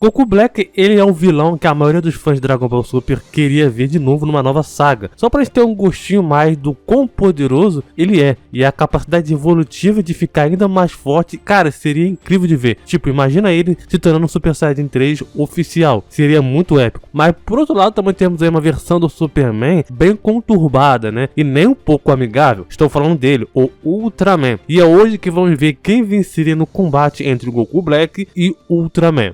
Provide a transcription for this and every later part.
Goku Black, ele é o vilão que a maioria dos fãs de Dragon Ball Super queria ver de novo numa nova saga. Só pra gente ter um gostinho mais do quão poderoso ele é. E a capacidade evolutiva de ficar ainda mais forte, cara, seria incrível de ver. Tipo, imagina ele se tornando um Super Saiyajin 3 oficial. Seria muito épico. Mas por outro lado também temos aí uma versão do Superman bem conturbada, né? E nem um pouco amigável. Estou falando dele, o Ultraman. E é hoje que vamos ver quem venceria no combate entre o Goku Black e Ultraman.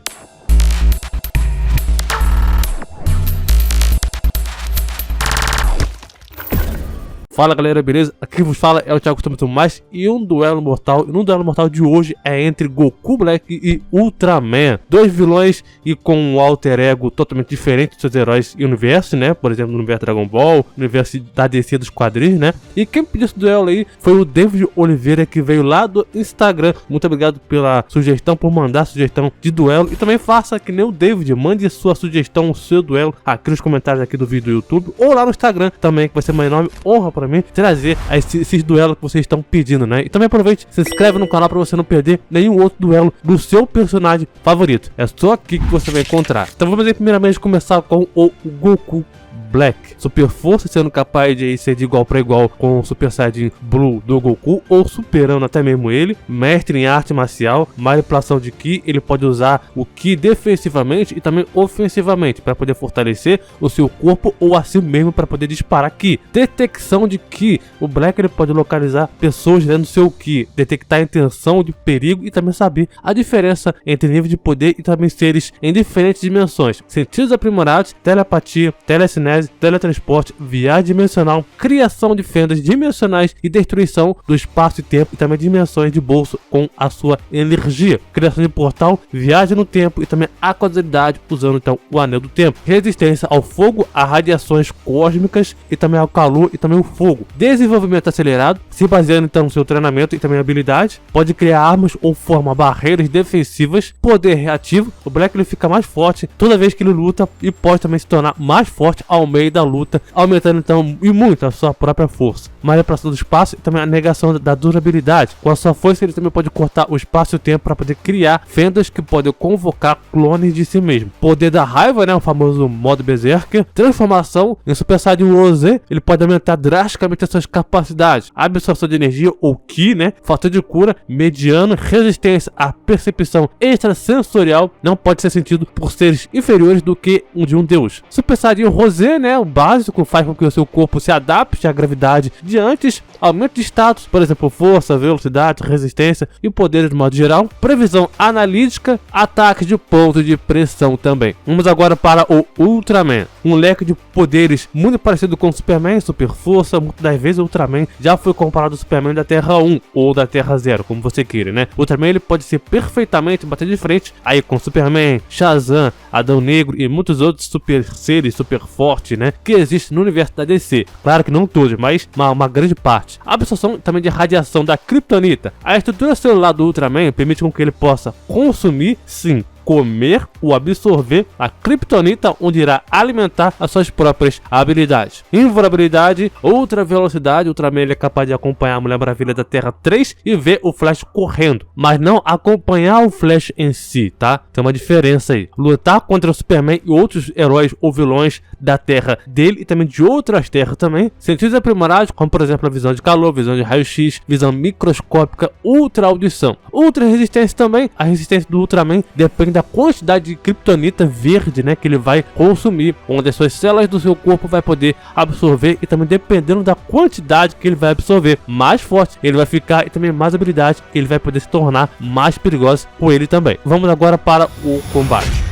Fala galera, beleza? Aqui vos fala é o Thiago Tomás e um duelo mortal. E no duelo mortal de hoje é entre Goku Black e Ultraman. Dois vilões e com um alter ego totalmente diferente dos seus heróis e universo, né? Por exemplo, no universo Dragon Ball, no universo da DC dos quadrinhos, né? E quem pediu esse duelo aí foi o David Oliveira, que veio lá do Instagram. Muito obrigado pela sugestão, por mandar sugestão de duelo. E também faça que nem o David, mande sua sugestão, o seu duelo aqui nos comentários aqui do vídeo do YouTube ou lá no Instagram também, que vai ser uma enorme honra pra mim trazer esses duelos que vocês estão pedindo, né? E também aproveite, se inscreve no canal para você não perder nenhum outro duelo do seu personagem favorito. É só aqui que você vai encontrar. Então vamos aí primeiramente começar com o Goku Black. Super força, sendo capaz de ser de igual para igual com o Super Saiyajin Blue do Goku, ou superando até mesmo ele. Mestre em arte marcial, manipulação de Ki, ele pode usar o Ki defensivamente e também ofensivamente para poder fortalecer o seu corpo ou assim mesmo para poder disparar Ki. Detecção de Ki, o Black ele pode localizar pessoas dentro do seu Ki, detectar a intenção de perigo e também saber a diferença entre nível de poder e também seres em diferentes dimensões. Sentidos aprimorados, telepatia, telecinese, teletransporte, viagem dimensional, criação de fendas dimensionais e destruição do espaço e tempo e também dimensões de bolso com a sua energia. Criação de portal, viagem no tempo e também a causalidade usando então o anel do tempo. Resistência ao fogo, a radiações cósmicas e também ao calor e também o fogo. Desenvolvimento acelerado, se baseando então no seu treinamento e também habilidade. Pode criar armas ou formar barreiras defensivas. Poder reativo, o Black ele fica mais forte toda vez que ele luta e pode também se tornar mais forte ao meio da luta, aumentando então e muito a sua própria força. Manipulação do espaço e também a negação da durabilidade. Com a sua força ele também pode cortar o espaço e o tempo para poder criar fendas que podem convocar clones de si mesmo. Poder da raiva, né, o famoso modo Berserker. Transformação em Super Saiyajin Rose, ele pode aumentar drasticamente as suas capacidades. Absorção de energia ou Ki, né, fator de cura mediano, resistência à percepção extrasensorial, não pode ser sentido por seres inferiores do que um de um deus. Super Saiyajin Rose, né, o básico, faz com que o seu corpo se adapte à gravidade de antes, aumento de status, por exemplo, força, velocidade, resistência e poder de modo geral, previsão analítica, ataques de ponto de pressão também. Vamos agora para o Ultraman, um leque de poderes muito parecido com o Superman, super força. Muitas das vezes o Ultraman já foi comparado ao Superman da Terra 1 ou da Terra 0, como você queira, né? O Ultraman ele pode ser perfeitamente bater de frente aí com Superman, Shazam, Adão Negro e muitos outros super seres super fortes, né, que existem no universo da DC. Claro que não todos, mas uma grande parte. A absorção também de radiação da Kryptonita. A estrutura celular do Ultraman permite com que ele possa consumir, sim, comer ou absorver a Kryptonita, onde irá alimentar as suas próprias habilidades. Invulnerabilidade, ultra velocidade. O Ultraman ele é capaz de acompanhar a Mulher Maravilha da Terra 3 e ver o Flash correndo, mas não acompanhar o Flash em si, tá? Tem uma diferença aí. Lutar contra o Superman e outros heróis ou vilões da Terra dele e também de outras terras também. Sentidos aprimorados, como por exemplo a visão de calor, visão de raio-x, visão microscópica, ultra audição. Ultra resistência também. A resistência do Ultraman depende da quantidade de Kryptonita verde, né, que ele vai consumir, onde as suas células do seu corpo vai poder absorver e também dependendo da quantidade que ele vai absorver, mais forte ele vai ficar e também mais habilidade ele vai poder se tornar mais perigoso com ele também. Vamos agora para o combate.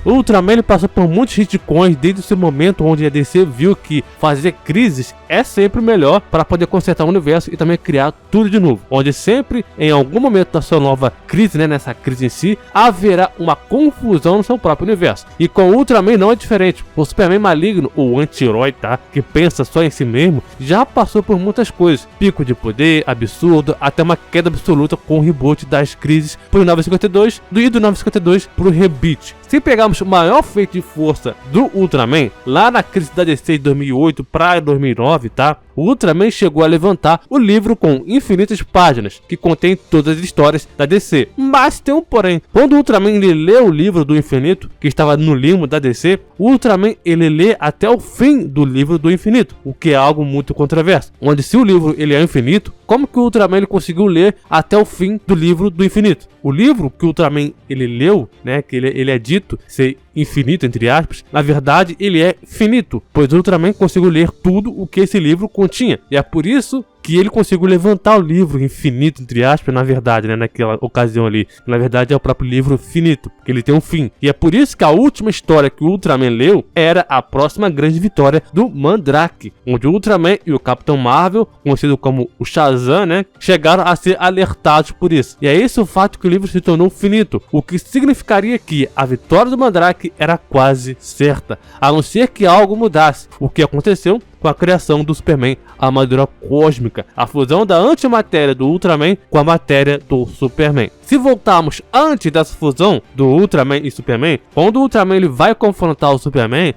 O Ultraman ele passou por muitos retcons desde esse momento onde a DC viu que fazer crises é sempre melhor para poder consertar o universo e também criar tudo de novo. Onde sempre, em algum momento da sua nova crise, né, nessa crise em si, haverá uma confusão no seu próprio universo. E com o Ultraman não é diferente. O Superman maligno, ou anti-herói, tá, que pensa só em si mesmo, já passou por muitas coisas. Pico de poder, absurdo, até uma queda absoluta com o reboot das crises pro 952 e do 952 pro Rebirth. Se pegarmos o maior feito de força do Ultraman, lá na crise da DC de 2008 para 2009, tá? O Ultraman chegou a levantar o livro com infinitas páginas, que contém todas as histórias da DC. Mas tem um porém. Quando o Ultraman ele lê o livro do infinito, que estava no limbo da DC, o Ultraman ele lê até o fim do livro do infinito, o que é algo muito controverso. Onde se o livro ele é infinito, como que o Ultraman ele conseguiu ler até o fim do livro do infinito? O livro que o Ultraman ele leu, né, que ele é dito ser infinito, entre aspas, na verdade ele é finito, pois o Ultraman conseguiu ler tudo o que esse livro continha. E é por isso que ele conseguiu levantar o livro infinito, entre aspas, na verdade, né, naquela ocasião ali. Na verdade é o próprio livro finito, porque ele tem um fim. E é por isso que a última história que o Ultraman leu era a próxima grande vitória do Mandrake, onde o Ultraman e o Capitão Marvel, conhecido como o Shazam, né, chegaram a ser alertados por isso. E é esse o fato que o livro se tornou finito, o que significaria que a vitória do Mandrake era quase certa, a não ser que algo mudasse, o que aconteceu com a criação do Superman, a armadura cósmica, a fusão da antimatéria do Ultraman com a matéria do Superman. Se voltarmos antes dessa fusão do Ultraman e Superman, quando o Ultraman ele vai confrontar o Superman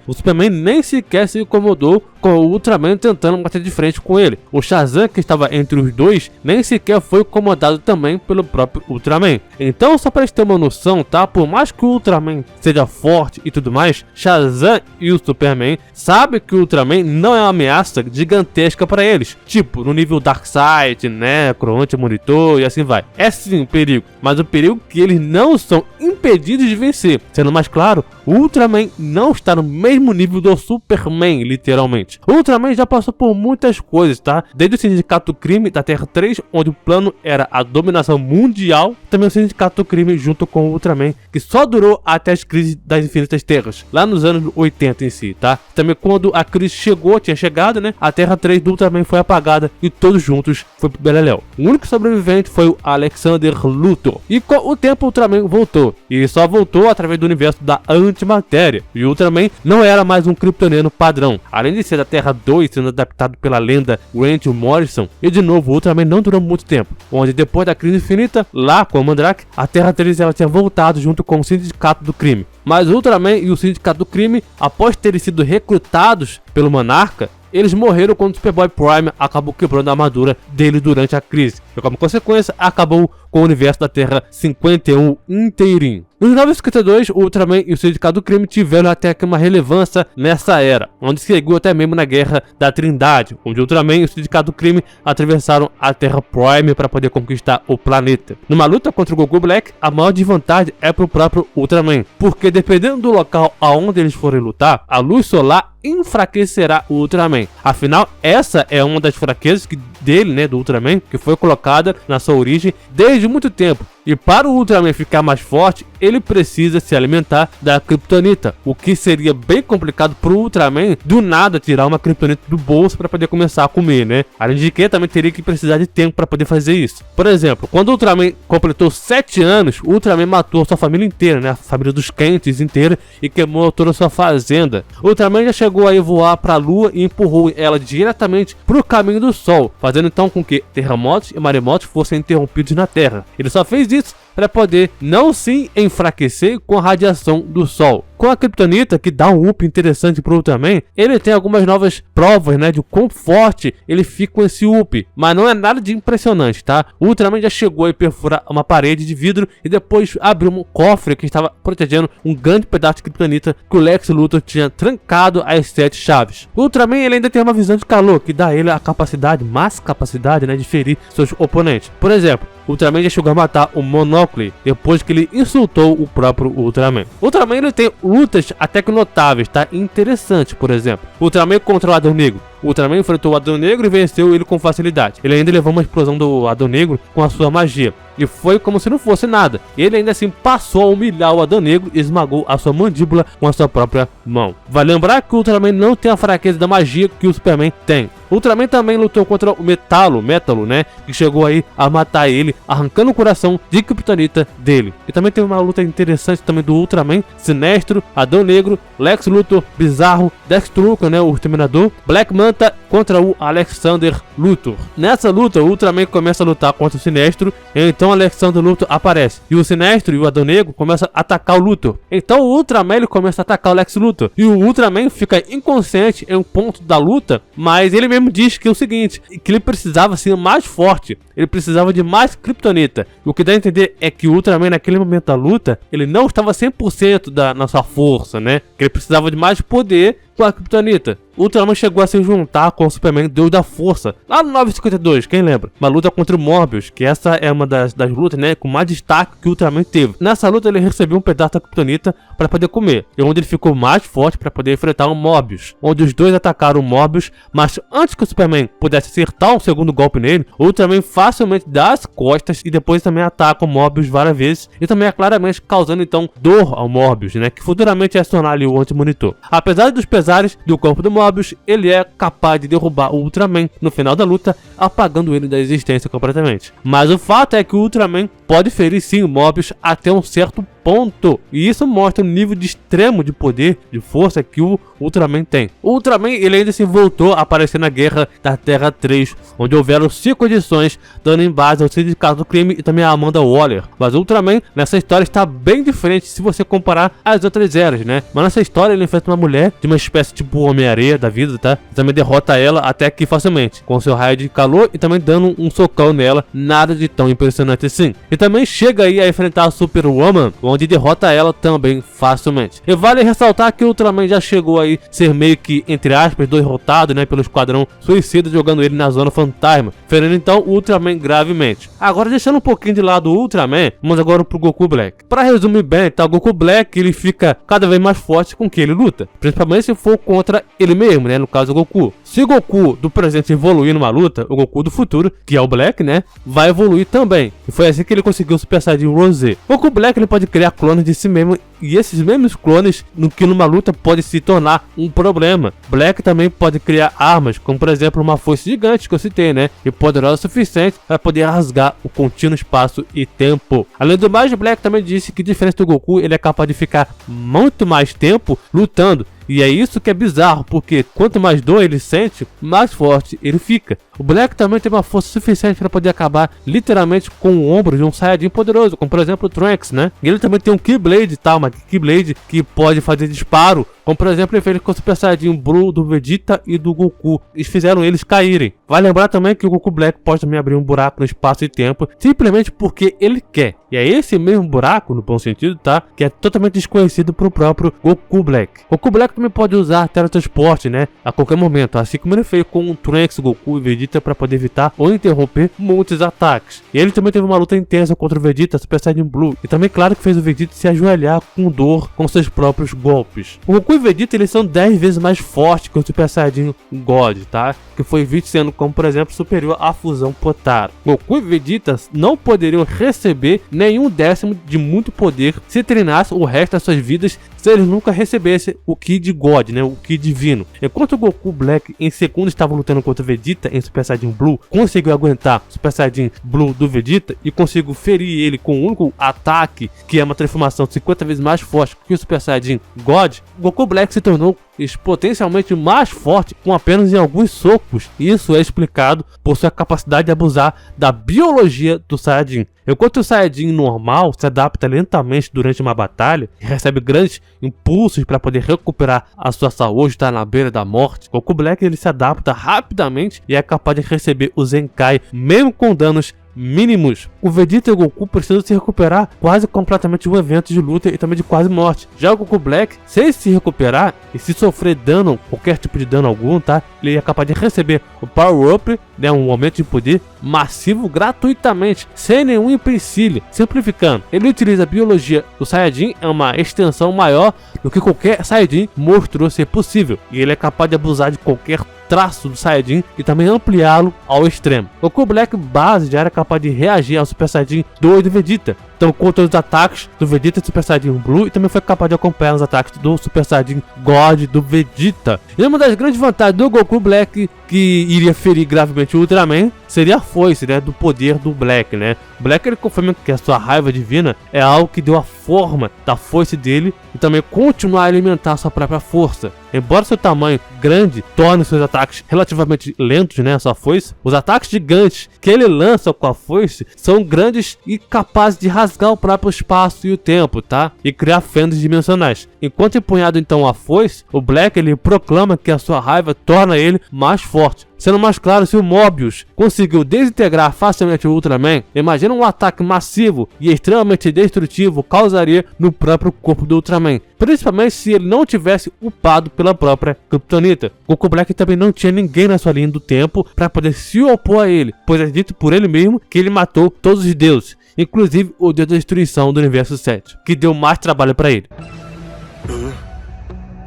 nem sequer se incomodou com o Ultraman tentando bater de frente com ele. O Shazam, que estava entre os dois, nem sequer foi incomodado também pelo próprio Ultraman. Então, só para eles terem uma noção, tá? Por mais que o Ultraman seja forte e tudo mais, Shazam e o Superman sabem que o Ultraman não é uma ameaça gigantesca para eles, tipo no nível Darkseid, Necro, Anti-Monitor e assim vai. É sim um perigo, mas o perigo é que eles não são impedidos de vencer. Sendo mais claro, o Ultraman não está no mesmo nível do Superman, literalmente. O Ultraman já passou por muitas coisas, tá? Desde o Sindicato do Crime da Terra 3, onde o plano era a dominação mundial, também o Sindicato do Crime junto com o Ultraman, que só durou até as crises das Infinitas Terras, lá nos anos 80 em si, tá? Também quando a crise tinha chegado, né? A Terra 3 do Ultraman foi apagada e todos juntos foi pro beleléu. O único sobrevivente foi o Alexander Luthor. E com o tempo o Ultraman voltou, e só voltou através do universo da antimatéria. E o Ultraman não era mais um kryptoniano padrão, além de ser da Terra 2 sendo adaptado pela lenda Grant Morrison. E de novo, o Ultraman não durou muito tempo, onde depois da crise infinita, lá com o Mandrake, a Terra 3 ela tinha voltado junto com o Sindicato do Crime. Mas o Ultraman e o Sindicato do Crime, após terem sido recrutados pelo Monarca, eles morreram quando o Superboy Prime acabou quebrando a armadura dele durante a crise. E como consequência, acabou com o universo da Terra 51 inteirinho. Nos 952, o Ultraman e o Sindicato do Crime tiveram até que uma relevância nessa era, onde seguiu até mesmo na Guerra da Trindade, onde o Ultraman e o Sindicato do Crime atravessaram a Terra Prime para poder conquistar o planeta. Numa luta contra o Goku Black, a maior desvantagem é pro próprio Ultraman, porque dependendo do local aonde eles forem lutar, a luz solar enfraquecerá o Ultraman. Afinal, essa é uma das fraquezas dele, né, do Ultraman, que foi colocada na sua origem desde muito tempo. E para o Ultraman ficar mais forte, ele precisa se alimentar da Kryptonita, o que seria bem complicado para o Ultraman do nada tirar uma Kryptonita do bolso para poder começar a comer, né? Além de que também teria que precisar de tempo para poder fazer isso. Por exemplo, quando o Ultraman completou 7 anos, o Ultraman matou sua família inteira, né? A família dos Kents inteira, e queimou toda a sua fazenda. O Ultraman já chegou a voar para a Lua e empurrou ela diretamente para o caminho do Sol, fazendo então com que terremotos e maremotos fossem interrompidos na Terra. Ele só fez isso para poder não se enfraquecer com a radiação do Sol. Com a Kryptonita, que dá um up interessante pro Ultraman, ele tem algumas novas provas, né, de quão forte ele fica com esse up, mas não é nada de impressionante, tá? O Ultraman já chegou a perfurar uma parede de vidro e depois abriu um cofre que estava protegendo um grande pedaço de Kryptonita que o Lex Luthor tinha trancado as 7 chaves. O Ultraman ele ainda tem uma visão de calor, que dá a ele a capacidade, mais capacidade, né, de ferir seus oponentes. Por exemplo, o Ultraman já chegou a matar o Monocle depois que ele insultou o próprio Ultraman. O Ultraman ele tem lutas até que notáveis, tá? Interessantes, por exemplo. O Ultraman contra o Adão Negro. O Ultraman enfrentou o Adão Negro e venceu ele com facilidade. Ele ainda levou uma explosão do Adão Negro com a sua magia. E foi como se não fosse nada. Ele ainda assim passou a humilhar o Adão Negro e esmagou a sua mandíbula com a sua própria mão. Vai lembrar que o Ultraman não tem a fraqueza da magia que o Superman tem. Ultraman também lutou contra o Métallo, né, que chegou aí a matar ele, arrancando o coração de Kryptonita dele. E também teve uma luta interessante também do Ultraman, Sinestro, Adão Negro, Lex Luthor, Bizarro, Deathstroke, né, o Exterminador, Black Manta contra o Alexander Luthor. Nessa luta, o Ultraman começa a lutar contra o Sinestro, então Alexander Luthor aparece. E o Sinestro e o Adão Negro começam a atacar o Luthor. Então o Ultraman ele começa a atacar o Lex Luthor. E o Ultraman fica inconsciente em um ponto da luta, mas ele mesmo diz que é o seguinte, que ele precisava ser mais forte, ele precisava de mais Kryptonita. O que dá a entender é que o Ultraman naquele momento da luta, ele não estava 100% na sua força, né? Que ele precisava de mais poder com a Kryptonita. O Ultraman chegou a se juntar com o Superman, Deus da Força, lá no 952, quem lembra? Uma luta contra o Morbius, que essa é uma das lutas, né, com mais destaque que o Ultraman teve. Nessa luta ele recebeu um pedaço da Kryptonita para poder comer, e onde ele ficou mais forte para poder enfrentar o Morbius, onde os dois atacaram o Morbius, mas antes que o Superman pudesse acertar um segundo golpe nele, o Ultraman facilmente dá as costas e depois também ataca o Morbius várias vezes, e também é claramente causando então dor ao Morbius, né, que futuramente ia se tornar ali o Anti-Monitor. Apesar dos pesares do corpo do Morbius, ele é capaz de derrubar o Ultraman no final da luta, apagando ele da existência completamente. Mas o fato é que o Ultraman pode ferir sim o Morbius até um certo ponto, e isso mostra o nível de extremo de poder, de força que o Ultraman tem. O Ultraman ele ainda se voltou a aparecer na Guerra da Terra 3, onde houveram 5 edições dando em base ao Sindicato do Crime e também a Amanda Waller. Mas o Ultraman nessa história está bem diferente se você comparar as outras eras, né? Mas nessa história ele enfrenta uma mulher de uma espécie tipo Homem-Areia da vida, tá? E também derrota ela até que facilmente, com seu raio de calor e também dando um socão nela, nada de tão impressionante assim. E também chega aí a enfrentar a Superwoman, onde derrota ela também facilmente. E vale ressaltar que o Ultraman já chegou aí ser meio que, entre aspas, derrotado, né, pelo Esquadrão Suicida, jogando ele na Zona Fantasma, ferindo então o Ultraman gravemente. Agora, deixando um pouquinho de lado o Ultraman, vamos agora pro Goku Black. Para resumir bem, tá, o Goku Black ele fica cada vez mais forte com que ele luta, principalmente se for contra ele mesmo, né, no caso o Goku. Se o Goku do presente evoluir numa luta, o Goku do futuro, que é o Black, né, vai evoluir também. E foi assim que ele conseguiu o Super Saiyajin Rosé. O Goku Black ele pode criar clones de si mesmo, e esses mesmos clones, no que numa luta pode se tornar um problema. Black também pode criar armas, como por exemplo uma foice gigante que eu citei, né, e poderosa o suficiente para poder rasgar o contínuo espaço e tempo. Além do mais, Black também disse que, diferente do Goku, ele é capaz de ficar muito mais tempo lutando. E é isso que é bizarro, porque quanto mais dor ele sente, mais forte ele fica. O Black também tem uma força suficiente para poder acabar literalmente com o ombro de um Saiyajin poderoso, como por exemplo o Trunks, né? E ele também tem um Keyblade, tá? Uma Keyblade que pode fazer disparo, como por exemplo ele fez com o Super Saiyajin Blue do Vegeta e do Goku. Eles fizeram eles caírem. Vale lembrar também que o Goku Black pode também abrir um buraco no espaço e tempo, simplesmente porque ele quer. E é esse mesmo buraco, no bom sentido, tá? Que é totalmente desconhecido pro próprio Goku Black. Goku Black também pode usar teletransporte, né? A qualquer momento, assim como ele fez com o Trunks, Goku e Vegeta para poder evitar ou interromper muitos ataques. E ele também teve uma luta intensa contra o Vegeta, Super Saiyajin Blue. E também, claro, que fez o Vegeta se ajoelhar com dor com seus próprios golpes. O Goku e Vegeta, eles são 10 vezes mais fortes que o Super Saiyajin God, tá? Que foi visto sendo como, por exemplo, superior à fusão Potara. Goku e Vegeta não poderiam receber nenhum décimo de muito poder se treinassem o resto das suas vidas, se eles nunca recebessem o Ki de God, né, o Ki divino. Enquanto o Goku Black em segundos estava lutando contra o Vegeta em Super Saiyajin Blue, conseguiu aguentar o Super Saiyajin Blue do Vegeta e conseguiu ferir ele com um único ataque, que é uma transformação 50 vezes mais forte que o Super Saiyajin God, o Goku Black se tornou potencialmente mais forte com apenas em alguns socos. Isso é explicado por sua capacidade de abusar da biologia do Saiyajin. Enquanto o Saiyajin normal se adapta lentamente durante uma batalha e recebe grandes impulsos para poder recuperar a sua saúde, estar na beira da morte, Goku Black ele se adapta rapidamente e é capaz de receber o Zenkai mesmo com danos mínimos. O Vegeta e o Goku precisam se recuperar quase completamente de um evento de luta e também de quase morte. Já o Goku Black, sem se recuperar e se sofrer dano, qualquer tipo de dano algum, tá? Ele é capaz de receber o Power Up, né, um aumento de poder massivo gratuitamente, sem nenhum empecilho. Simplificando, ele utiliza a biologia do Saiyajin, é uma extensão maior do que qualquer Saiyajin mostrou ser possível. E ele é capaz de abusar de qualquer traço do Saiyajin e também ampliá-lo ao extremo. O Goku Black base já era capaz de reagir ao Super Saiyajin 2 do Vegeta, Então contra os ataques do Vegeta e Super Saiyajin Blue, e também foi capaz de acompanhar os ataques do Super Saiyajin God do Vegeta. E uma das grandes vantagens do Goku Black, que iria ferir gravemente o Ultraman, seria a foice, né, do poder do Black, né. Black, ele confirma que a sua raiva divina é algo que deu a forma da foice dele e também continuar a alimentar sua própria força. Embora seu tamanho grande torne seus ataques relativamente lentos, né, a sua foice, os ataques gigantes que ele lança com a foice são grandes e capazes de rasgar o próprio espaço e o tempo, tá? E criar fendas dimensionais. Enquanto empunhado então a foice, o Black, ele proclama que a sua raiva torna ele mais forte. Sendo mais claro, se o Mobius conseguiu desintegrar facilmente o Ultraman, imagina um ataque massivo e extremamente destrutivo causaria no próprio corpo do Ultraman, principalmente se ele não tivesse upado pela própria Kryptonita. Goku Black também não tinha ninguém na sua linha do tempo para poder se opor a ele, pois é dito por ele mesmo que ele matou todos os deuses, inclusive o deus da destruição do universo 7, que deu mais trabalho para ele.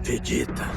Vegeta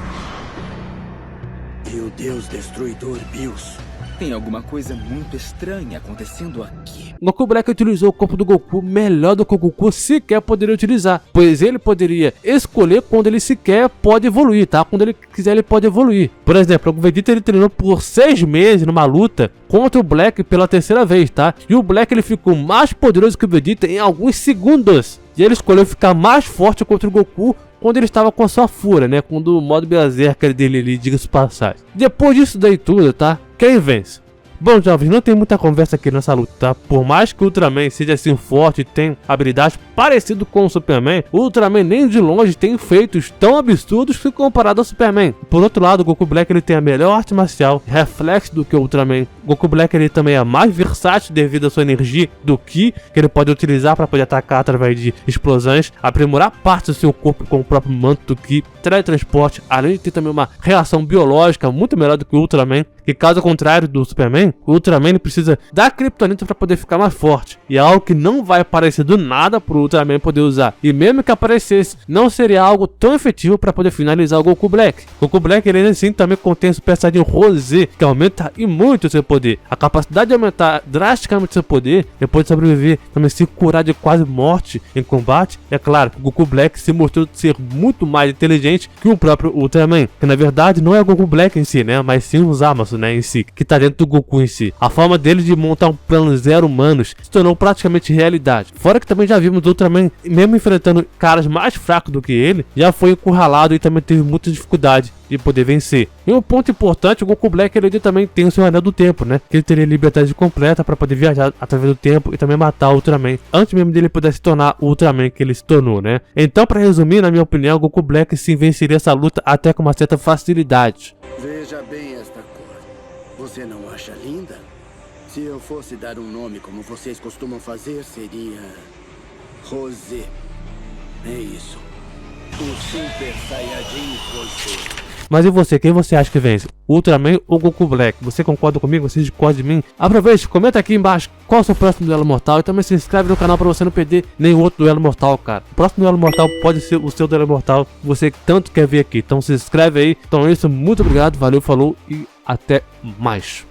e o deus destruidor Bills. Tem alguma coisa muito estranha acontecendo aqui. Goku Black utilizou o corpo do Goku melhor do que o Goku sequer poderia utilizar, pois ele poderia escolher quando ele sequer pode evoluir, tá? Quando ele quiser, ele pode evoluir. Por exemplo, o Vegeta, ele treinou por 6 meses numa luta contra o Black pela terceira vez, tá? E o Black, ele ficou mais poderoso que o Vegeta em alguns segundos. E ele escolheu ficar mais forte contra o Goku quando ele estava com a sua fúria, né? Quando o modo berserker dele ali, diga-se passagem. Depois disso daí tudo, tá? Quem vence? Bom, jovens, não tem muita conversa aqui nessa luta, tá? Por mais que o Ultraman seja assim forte e tenha habilidades parecidas com o Superman, o Ultraman nem de longe tem feitos tão absurdos que comparado ao Superman. Por outro lado, o Goku Black, ele tem a melhor arte marcial, reflexo do que o Ultraman. O Goku Black, ele também é mais versátil devido à sua energia do Ki, que ele pode utilizar para poder atacar através de explosões, aprimorar parte do seu corpo com o próprio manto do Ki, teletransporte, além de ter também uma reação biológica muito melhor do que o Ultraman, que caso contrário do Superman, o Ultraman, ele precisa da Kryptonita para poder ficar mais forte, e é algo que não vai aparecer do nada pro Ultraman poder usar, e mesmo que aparecesse, não seria algo tão efetivo para poder finalizar o Goku Black. O Goku Black, ele assim também contém o Super Saiyajin Rosé, que aumenta e muito o seu poder, a capacidade de aumentar drasticamente seu poder, depois de sobreviver, também se curar de quase morte em combate. É claro que o Goku Black se mostrou ser muito mais inteligente que o próprio Ultraman, que na verdade não é o Goku Black em si, né, mas sim os Zamasu, né, em si, que tá dentro do Goku em si. A forma dele de montar um plano zero humanos se tornou praticamente realidade. Fora que também já vimos o Ultraman, mesmo enfrentando caras mais fracos do que ele, já foi encurralado e também teve muita dificuldade de poder vencer. E um ponto importante, o Goku Black, ele também tem o seu anel do tempo, né, que ele teria liberdade completa para poder viajar através do tempo e também matar o Ultraman, antes mesmo dele poder se tornar o Ultraman que ele se tornou, né. Então, para resumir, na minha opinião, o Goku Black sim venceria essa luta até com uma certa facilidade. Veja bem esta cor. Você não acha linda? Se eu fosse dar um nome como vocês costumam fazer, seria Rosé. É isso. O Super Saiyajin Rosé. Mas e você? Quem você acha que vence? Ultraman ou Goku Black? Você concorda comigo? Você discorda de mim? Aproveite, comenta aqui embaixo qual é o seu próximo duelo mortal e também se inscreve no canal para você não perder nenhum outro duelo mortal, cara. O próximo duelo mortal pode ser o seu duelo mortal que você tanto quer ver aqui. Então se inscreve aí. Então é isso, muito obrigado, valeu, falou e até mais.